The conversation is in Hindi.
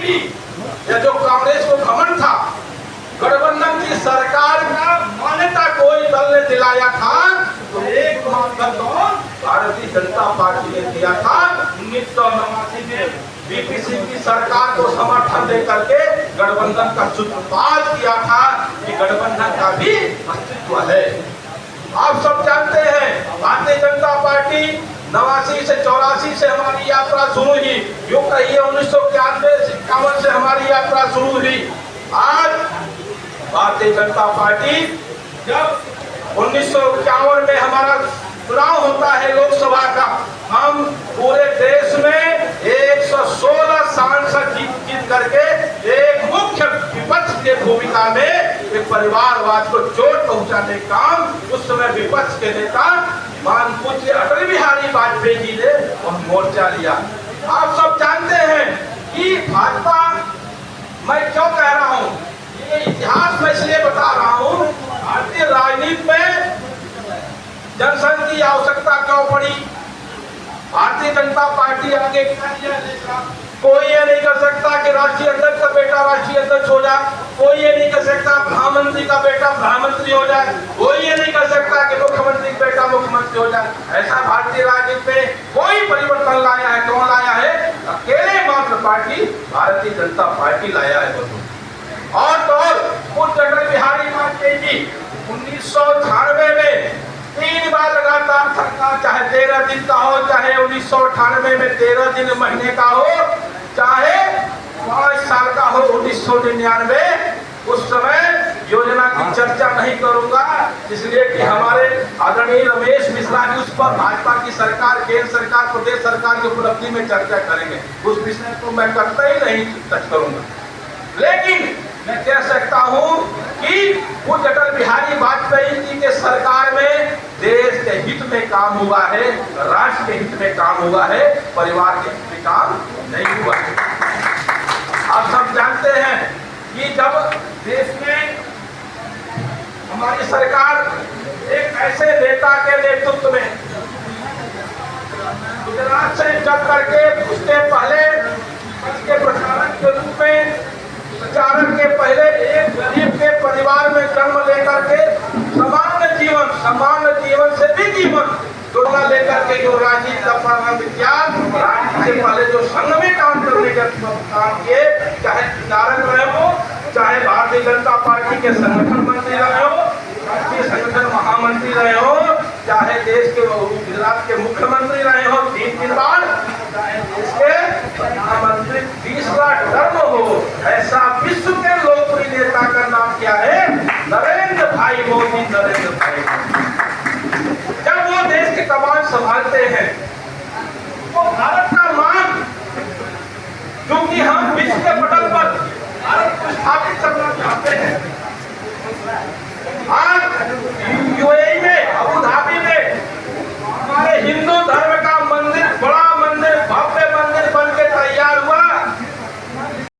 भी या जो कांग्रेस को घमंड था, गठबंधन की सरकार का मान्यता कोई दल ने दिलाया था तो एक भारतीय जनता पार्टी ने दिया था। 1989 में वीपी सिंह की सरकार को समर्थन दे करके गठबंधन का सूत्रपात किया था कि गठबंधन का भी अस्तित्व है। आप सब जानते हैं भारतीय जनता पार्टी 89 से 84 से हमारी यात्रा शुरू हुई, यूं कहिए 1991 से हमारी यात्रा शुरू हुई। आज भारतीय जनता पार्टी जब 1951 में हमारा चुनाव होता है लोकसभा का, हम पूरे देश में 116 सांसद जीत करके एक मुख्य विपक्ष के भूमिका में एक परिवारवाद को चोट पहुंचाने का उस समय विपक्ष के नेता मान पूज्य अटल बिहारी वाजपेयी जी ने वह मोर्चा लिया। आप सब जानते हैं कि भाजपा, मैं क्यों कह रहा हूं, ये इतिहास में इसलिए बता रहा हूं, भारतीय राजनीति में जनसंघ की आवश्यकता क्यों पड़ी। भारतीय जनता पार्टी आगे कोई ये नहीं कर सकता कि राष्ट्रीय अध्यक्ष का बेटा राष्ट्रीय अध्यक्ष हो जाए, कोई ये नहीं कर सकता प्रधानमंत्री का बेटा प्रधानमंत्री हो जाए, कोई ये नहीं कर सकता कि मुख्यमंत्री का बेटा मुख्यमंत्री हो जाए। ऐसा भारतीय राजनीति में कोई परिवर्तन लाया है, कौन लाया है? अकेले मात्र पार्टी भारतीय जनता पार्टी लाया है। और तो पूज्य अटल बिहारी वाजपेयी जी 1998 में 3 बार लगातार सरकार, चाहे 13 दिन का हो, चाहे 1998 में 13 दिन महीने का हो, चाहे 5 साल का हो 1999, उस समय योजना की चर्चा नहीं करूंगा, इसलिए कि हमारे आदरणीय रमेश मिश्रा जी उस पर भाजपा की सरकार, केंद्र सरकार, प्रदेश सरकार की उपलब्धि में चर्चा करेंगे, उस विषय को मैं करता ही नहीं टच करूंगा। लेकिन मैं कह सकता हूं कि पूज्य अटल बिहारी वाजपेयी जी के सरकार में देश के हित में काम हुआ है, राष्ट्र के हित में काम हुआ है, परिवार के हित में काम नहीं हुआ है। आप सब जानते हैं कि जब देश में हमारी सरकार एक ऐसे नेता के नेतृत्व में गुजरात से जब करके उसके पहले उसके प्रचारक के रूप में प्रचारक के पहले एक गरीब के परिवार में जन्म लेकर के सामान्य जीवन से भी जीवन दोगुना लेकर के जो राजनीति का प्रारंभ किया, राजनीति से पहले जो संघ में काम करने का काम किए, चाहे प्रचारक रहे हो, चाहे भारतीय जनता पार्टी के संगठन मंत्री रहे हो, राष्ट्रीय संगठन महामंत्री रहे हो, चाहे देश के गुजरात के मुख्यमंत्री रहे हो 3 बार, चाहे देश के प्रधानमंत्री 20वां टर्म हो, ऐसा विश्व के लोकप्रिय नेता का नाम क्या है? नरेंद्र भाई मोदी। नरेंद्र भाई जब वो देश के कमान संभालते हैं तो भारत का मान, क्योंकि हम विश्व के पटल पर भारत को स्थापित करना चाहते हैं,